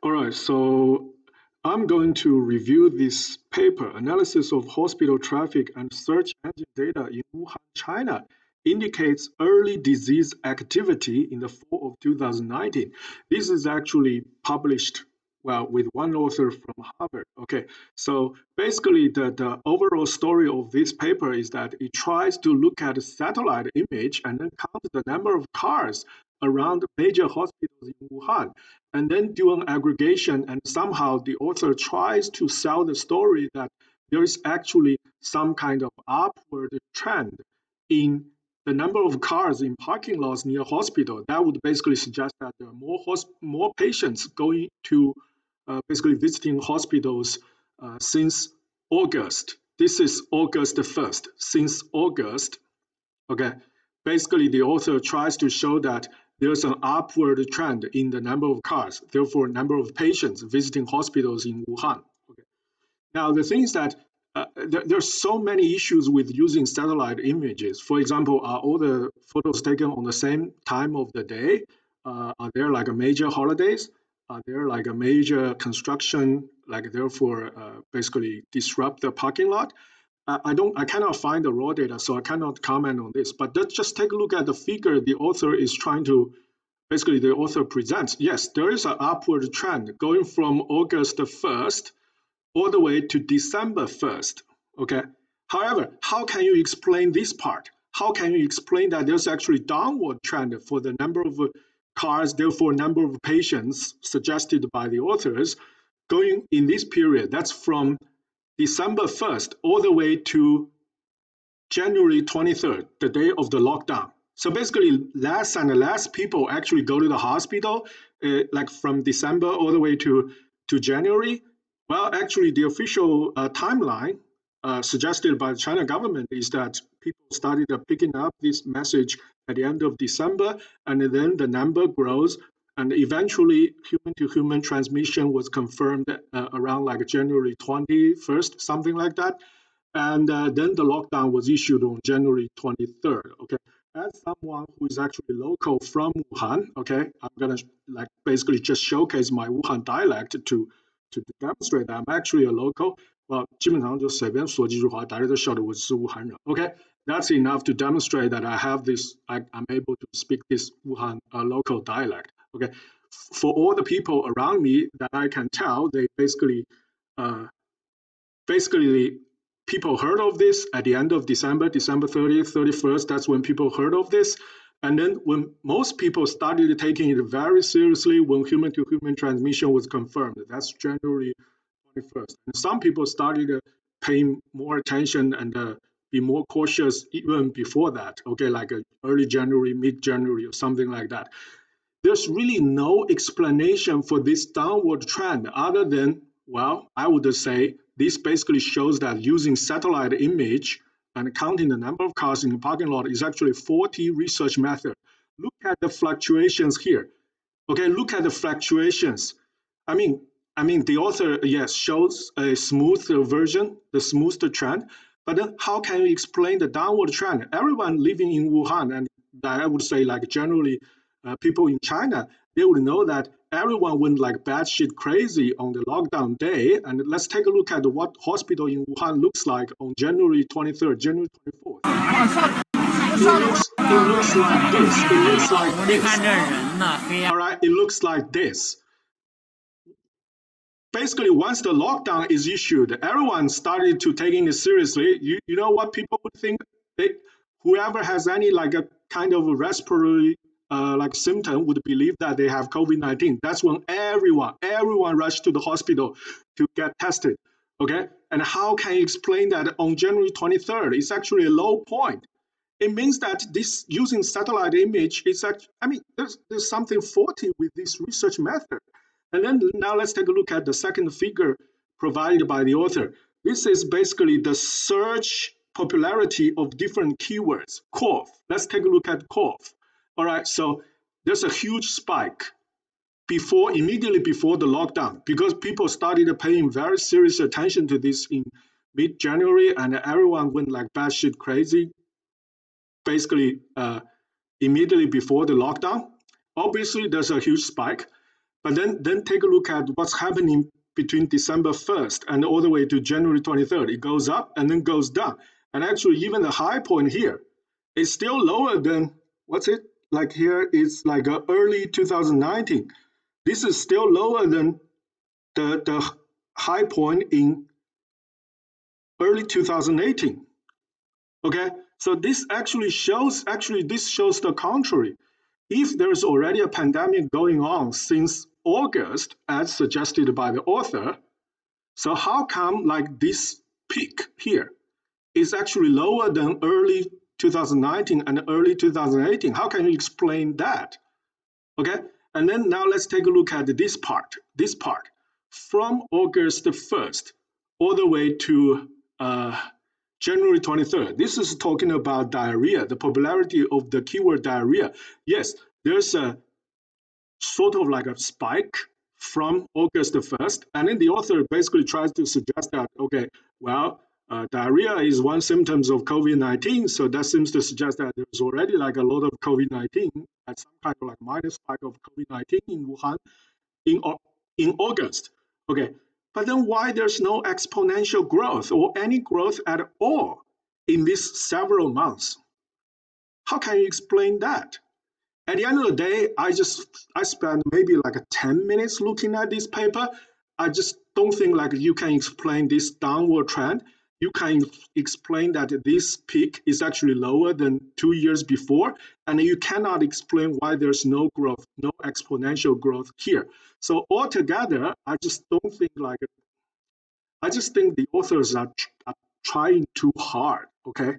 All right, so I'm going to review this paper, Analysis of Hospital Traffic and Search Engine Data in Wuhan, China, indicates early disease activity in the fall of 2019. This is actually published, well, with one author from Harvard. Okay, so basically the overall story of this paper is that it tries to look at a satellite image and then count the number of cars around major hospitals in Wuhan, and then do an aggregation, and somehow the author tries to sell the story that there is actually some kind of upward trend in the number of cars in parking lots near hospital. That would basically suggest that there are more patients going to basically visiting hospitals since August. This is August 1st. Since August, okay, basically the author tries to show that there's an upward trend in the number of cars, therefore number of patients visiting hospitals in Wuhan. Okay. Now the thing is that there's so many issues with using satellite images. For example, are all the photos taken on the same time of the day? Are there like a major holidays? Are there like a major construction, like therefore basically disrupt the parking lot? I cannot find the raw data, so I cannot comment on this. But let's just take a look at the figure the author is trying to, basically the author presents. Yes, there is an upward trend going from August 1st all the way to December 1st, okay? However, how can you explain this part? How can you explain that there's actually downward trend for the number of cars, therefore number of patients suggested by the authors going in this period? That's from December 1st all the way to January 23rd, the day of the lockdown. So basically, less and less people actually go to the hospital, like from December all the way to January. Well, actually, the official timeline suggested by the China government is that people started picking up this message at the end of December, and then the number grows, and eventually human-to-human transmission was confirmed around like January 21st, something like that. And then the lockdown was issued on January 23rd, okay? As someone who is actually local from Wuhan, okay, I'm gonna like basically just showcase my Wuhan dialect to demonstrate that I'm actually a local. Well, 基本上就随便说几句话，大家都晓得我是武汉人。Okay, that's enough to demonstrate that I have this. I'm able to speak this Wuhan local dialect. Okay, for all the people around me that I can tell, they basically people heard of this at the end of December 30th, 31st. That's when people heard of this. And then when most people started taking it very seriously when human-to-human transmission was confirmed, that's January 21st. And some people started paying more attention and be more cautious even before that, okay, like early January, mid-January, or something like that. There's really no explanation for this downward trend other than, well, I would say this basically shows that using satellite image and counting the number of cars in the parking lot is actually faulty research method. Look at the fluctuations here. Okay, look at the fluctuations. I mean, the author, yes, shows a smoother version, the smoother trend, but then how can you explain the downward trend? Everyone living in Wuhan, and I would say like generally people in China, they would know that everyone went like batshit crazy on the lockdown day. And let's take a look at what hospital in Wuhan looks like on January 23rd, January 24th. It looks like this. It looks like this. All right, it looks like this. Basically, once the lockdown is issued, everyone started to taking it seriously. You know what people would think? Whoever has any like a kind of a respiratory like symptom would believe that they have COVID-19. That's when everyone rushed to the hospital to get tested. Okay, and how can you explain that on January 23rd? It's actually a low point. It means that this using satellite image is actually, there's something faulty with this research method. And then now let's take a look at the second figure provided by the author. This is basically the search popularity of different keywords. Cough. Let's take a look at cough. All right, so there's a huge spike immediately before the lockdown because people started paying very serious attention to this in mid-January, and everyone went like batshit crazy basically immediately before the lockdown. Obviously, there's a huge spike. But then take a look at what's happening between December 1st and all the way to January 23rd. It goes up and then goes down. And actually, even the high point here is still lower than, what's it? Like here, it's like early 2019. This is still lower than the high point in early 2018. Okay, so this actually shows the contrary. If there's already a pandemic going on since August, as suggested by the author, so how come like this peak here is actually lower than early 2019 and early 2018? How can you explain that? Okay, and then now let's take a look at this part. From August 1st all the way to January 23rd. This is talking about diarrhea, the popularity of the keyword diarrhea. Yes, there's a sort of like a spike from August 1st, and then the author basically tries to suggest that, okay, well, diarrhea is one symptom of COVID-19, so that seems to suggest that there's already like a lot of COVID-19, at some kind of like minor spike of COVID-19 in Wuhan in August. Okay, but then why there's no exponential growth or any growth at all in these several months? How can you explain that? At the end of the day, I spent maybe like 10 minutes looking at this paper. I just don't think like you can explain this downward trend. You can explain that this peak is actually lower than 2 years before, and you cannot explain why there's no growth, no exponential growth here. So altogether, I just think the authors are trying too hard, okay?